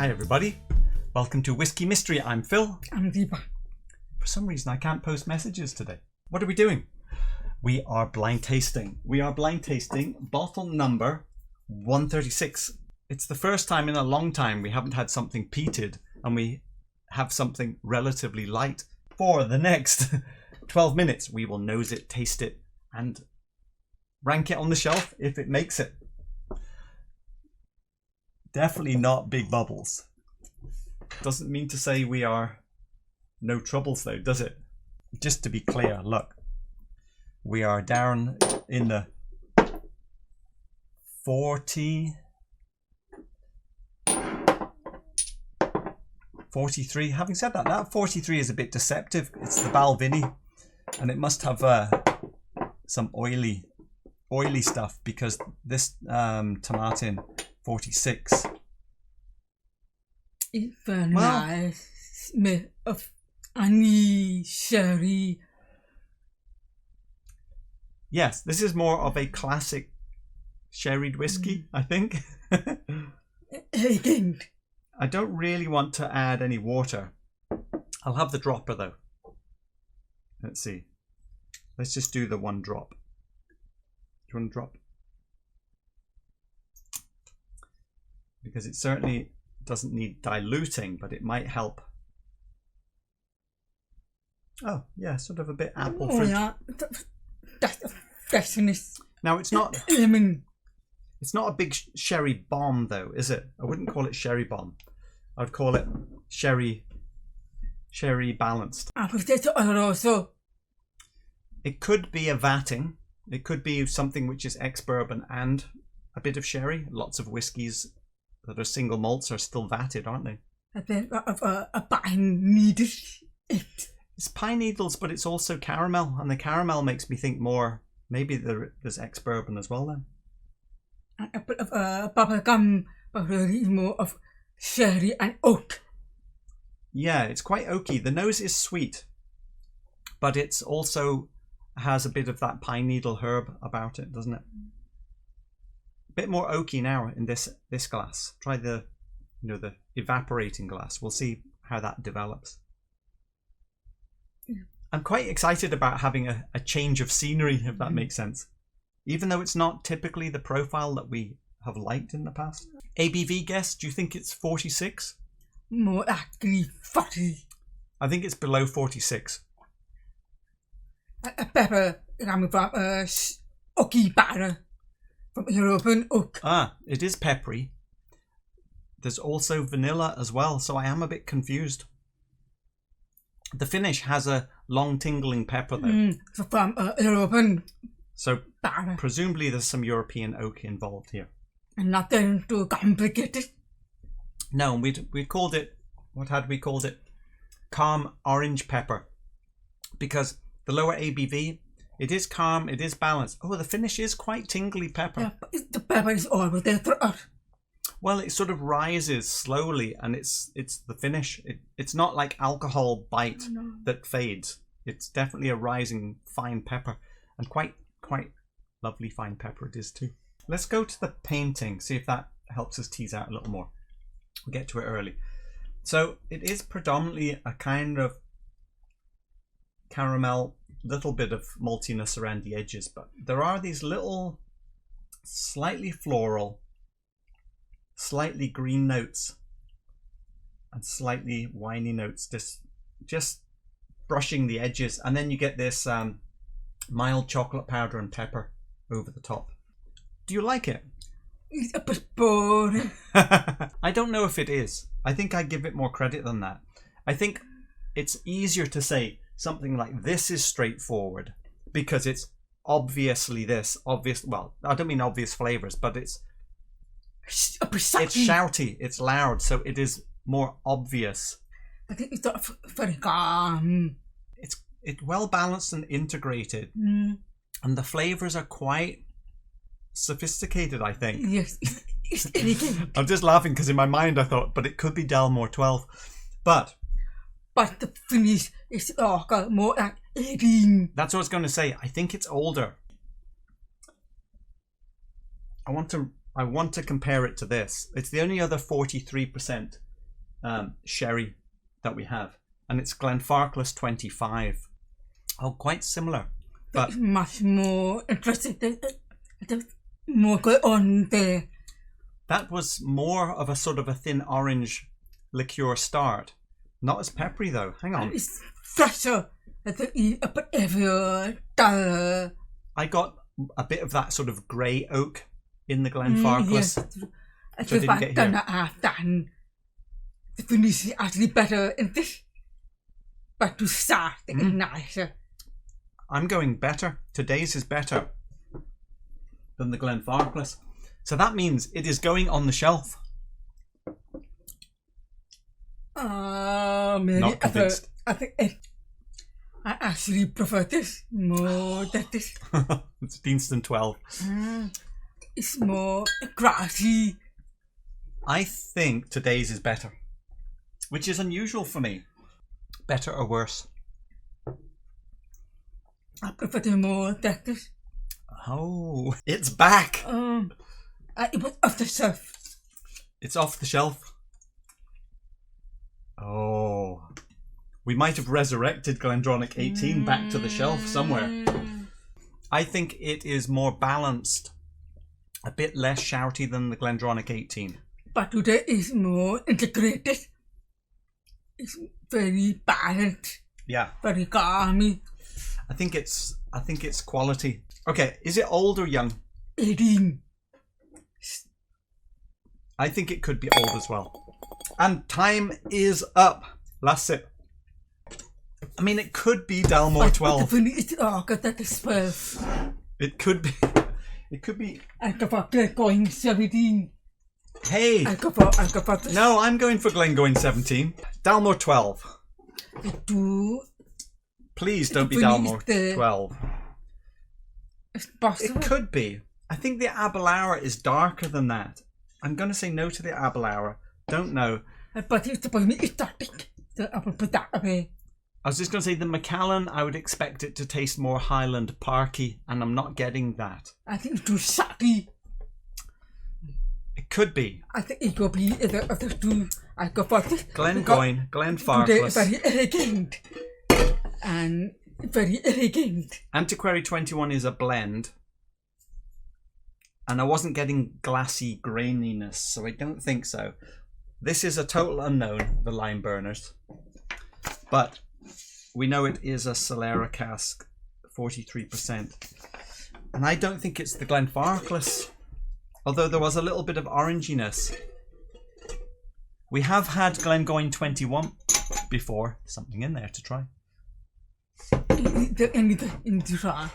Hi everybody, welcome to Whisky Mystery. I'm Phil. I'm Deepa. For some reason I can't post messages today. What are we doing? We are blind tasting. We are blind tasting bottle number 136. It's the first time in a long time we haven't had something peated and we have something relatively light. For the next 12 minutes we will nose it, taste it and rank it on the shelf if it makes it. Definitely not big bubbles. Doesn't mean to say we are no troubles though, does it? Just to be clear, look. We are down in the 43. Having said that, that 43 is a bit deceptive. It's the Balvenie and it must have some oily stuff because this Tomatin 46. It's very nice smell of honey, sherry. Yes, this is more of a classic sherried whiskey, I think. Elegant. I don't really want to add any water. I'll have the dropper though. Let's see. Let's just do the one drop. Do you want to drop? Because it certainly doesn't need diluting, but it might help. Oh, yeah, sort of a bit apple fruit. Yeah, that's freshness. Now, it's not Lemon. It's not a big sherry bomb, though, is it? I wouldn't call it sherry bomb. I'd call it sherry balanced. Also. It could be a vatting. It could be something which is ex-bourbon and a bit of sherry. Lots of whiskies that are single malts are still vatted, aren't they? A bit of a pine needle. It's pine needles, but it's also caramel, and the caramel makes me think more. Maybe there's ex-bourbon as well then. A bit of bubblegum, but really more of sherry and oak. Yeah, it's quite oaky. The nose is sweet, but it's also has a bit of that pine needle herb about it, doesn't it? A bit more oaky now in this glass. Try the the evaporating glass. We'll see how that develops. I'm quite excited about having a change of scenery, if that makes sense. Even though it's not typically the profile that we have liked in the past. ABV guess, do you think it's 46? More likely 40. I think it's below 46. A pepper coming from oaky batter from European oak. Ah, it is peppery. There's also vanilla as well, so I am a bit confused. The finish has a long tingling pepper though. From European so batter. Presumably there's some European oak involved here. And nothing too complicated. No, we called it, what had we called it? Calm orange pepper. Because the lower ABV, it is calm, it is balanced. Oh, the finish is quite tingly pepper. Yeah, but the pepper is always there throughout. Well, it sort of rises slowly, and it's the finish. It's not like alcohol bite that fades. It's definitely a rising fine pepper, and quite lovely fine pepper it is too. Let's go to the painting, see if that helps us tease out a little more. We'll get to it early. So it is predominantly a kind of caramel, little bit of maltiness around the edges, but there are these little slightly floral, slightly green notes and slightly winey notes, just brushing the edges, and then you get this mild chocolate powder and pepper over the top. Do you like it? It's a bit boring. I don't know if it is. I think I give it more credit than that. I think it's easier to say something like this is straightforward because it's obviously this obvious. Well, I don't mean obvious flavors, but it's shouty, it's loud, so it is more obvious. I think it's not very calm. It's well balanced and integrated, and the flavors are quite sophisticated, I think. Yes, it's elegant. I'm just laughing because in my mind I thought, but it could be Dalmore 12. But the finish is more like 18. That's what I was going to say. I think it's older. I want to compare it to this. It's the only other 43% sherry that we have. And it's Glenfarclas 25. Oh, quite similar. But It's much more interesting. There's more going on there. that was more of a sort of a thin orange liqueur start. Not as peppery though. Hang on. It's fresher. But every dollar. I got a bit of that sort of grey oak in the Glenfarclas. I didn't think get done here. I've done. The finish is actually better in this. But to start, it's nicer. I'm going better. Today's is better than the Glenfarclas. So that means it is going on the shelf. Maybe Not convinced. I think I actually prefer this more than this. It's Deanston 12. It's more grassy. I think today's is better, which is unusual for me. Better or worse? I prefer the more than this. Oh, it's back. It was off the shelf. It's off the shelf. Oh, we might have resurrected Glendronach 18 back to the shelf somewhere. I think it is more balanced, a bit less shouty than the Glendronach 18. But today is more integrated. It's very balanced, Yeah, very calming. I think it's quality. Okay, is it old or young? 18. I think it could be old as well. And time is up. Last sip. I mean, it could be Dalmore 12. It's that is 12. It could be. It could be. I go for Glengoyne 17. Hey. I go for this. No, I'm going for Glengoyne 17. Dalmore 12. Do Please don't be It's Dalmore the- 12. it's possible. It could be. I think the Abelauer is darker than that. I'm going to say no to the Abelauer. Don't know. But it's supposed to be static. So I will put that away. I was just going to say the Macallan, I would expect it to taste more Highland Parky, and I'm not getting that. I think it's too sappy. It could be. I think it will be either of the two. I go for this. Glengoyne, Today Glenfarclas. very elegant. And very elegant. Antiquary 21 is a blend. And I wasn't getting glassy graininess, so I don't think so. This is a total unknown, the Lime Burners. But we know it is a Solera cask, 43%. And I don't think it's the Glenfarclas, although there was a little bit of oranginess. We have had Glengoyne 21 before. Something in there to try. In the raw.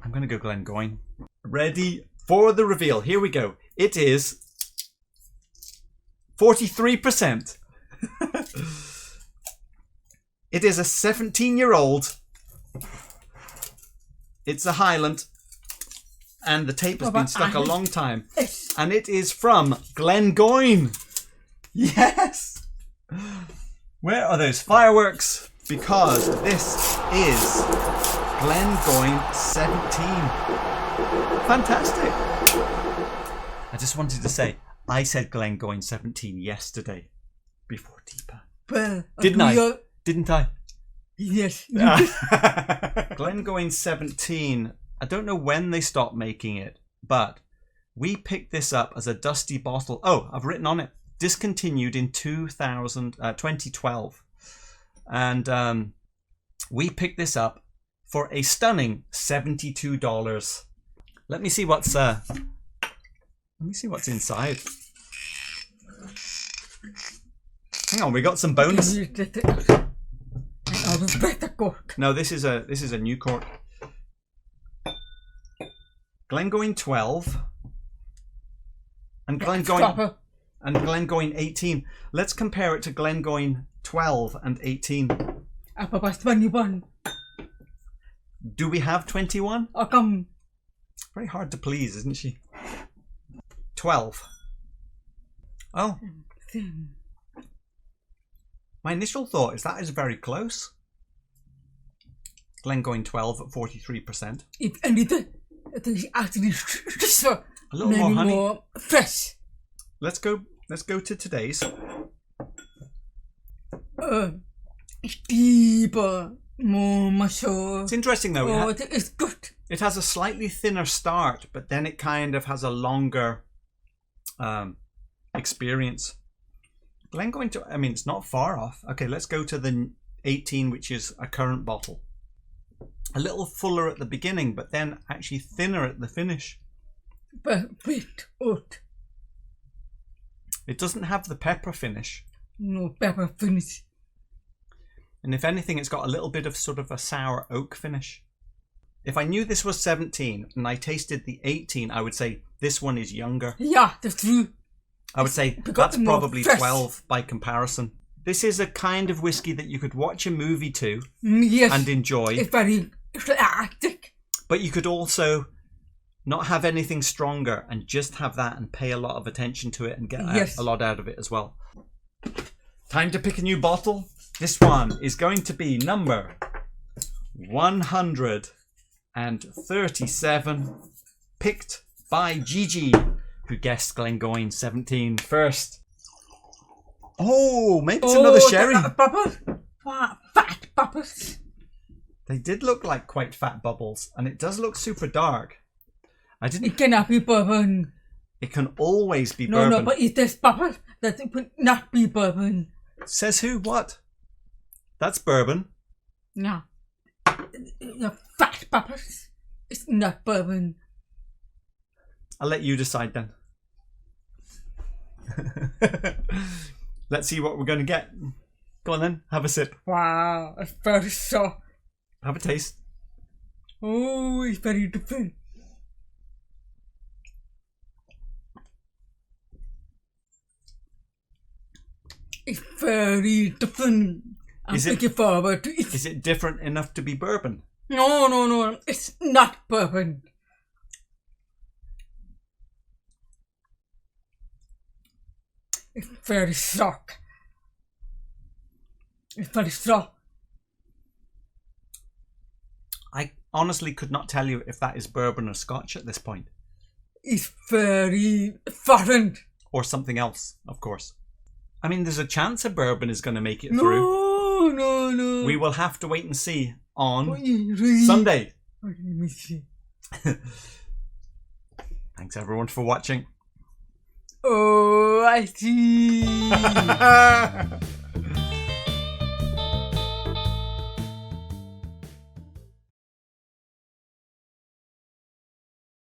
I'm going to go Glengoyne. Ready for the reveal. Here we go. It is 43%. It is a 17-year-old. It's a Highland. And the tape has been stuck a long time. And it is from Glengoyne. Yes. Where are those fireworks? Because this is Glengoyne 17. Fantastic. I just wanted to say, I said Glengoyne 17 yesterday before Deeper. Well, Didn't I? Didn't I? Yes. Glengoyne 17. I don't know when they stopped making it, but we picked this up as a dusty bottle. Oh, I've written on it. Discontinued in 2012. And we picked this up for a stunning $72. Let me see what's inside. Hang on, we got some bonus. No, this is a new cork. Glengoyne 12 and Glengoyne 18. Let's compare it to Glengoyne 12 and 18. 21. Do we have 21? Come. Very hard to please, isn't she? 12. Oh. My initial thought is that is very close. Glengoyne 12 at 43%. If anything, it is actually A little more honey. more fresh. Let's go let's go to today's. It's deeper, more mature. It's interesting though. Oh, it's good. It has a slightly thinner start, but then it kind of has a longer experience. Glengoyne, I mean, it's not far off. Okay, let's go to the 18, which is a current bottle. A little fuller at the beginning, but then actually thinner at the finish. But bit oat. It doesn't have the pepper finish. No pepper finish. And if anything, it's got a little bit of sort of a sour oak finish. If I knew this was 17 and I tasted the 18, I would say this one is younger. Yeah, that's true. I would say that's probably 12 by comparison. This is a kind of whiskey that you could watch a movie to and enjoy. It's very Arctic. But you could also not have anything stronger and just have that and pay a lot of attention to it and get a lot out of it as well. Time to pick a new bottle. This one is going to be number 137, picked by Gigi, who guessed Glengoyne 17 first. Oh, maybe it's another sherry. Bubbles. Fat bubbles. They did look like quite fat bubbles, and it does look super dark. It cannot be bourbon. It can always be bourbon. No, but it is bubble. That it would not be bourbon. Says who? What? That's bourbon. No. Fat bubbles. It's not bourbon. I'll let you decide then. Let's see what we're going to get. Go on then, have a sip. Wow, it's very soft. Have a taste. Oh, it's very different. It's very different. I'm looking forward to it. Is it different enough to be bourbon? No. It's not bourbon. It's very soft. It's very soft. I honestly could not tell you if that is bourbon or scotch at this point. It's very foreign. Or something else, of course. I mean, there's a chance a bourbon is going to make it through. No. We will have to wait and see on Sunday. Let me see. Thanks everyone for watching. Oh, I see.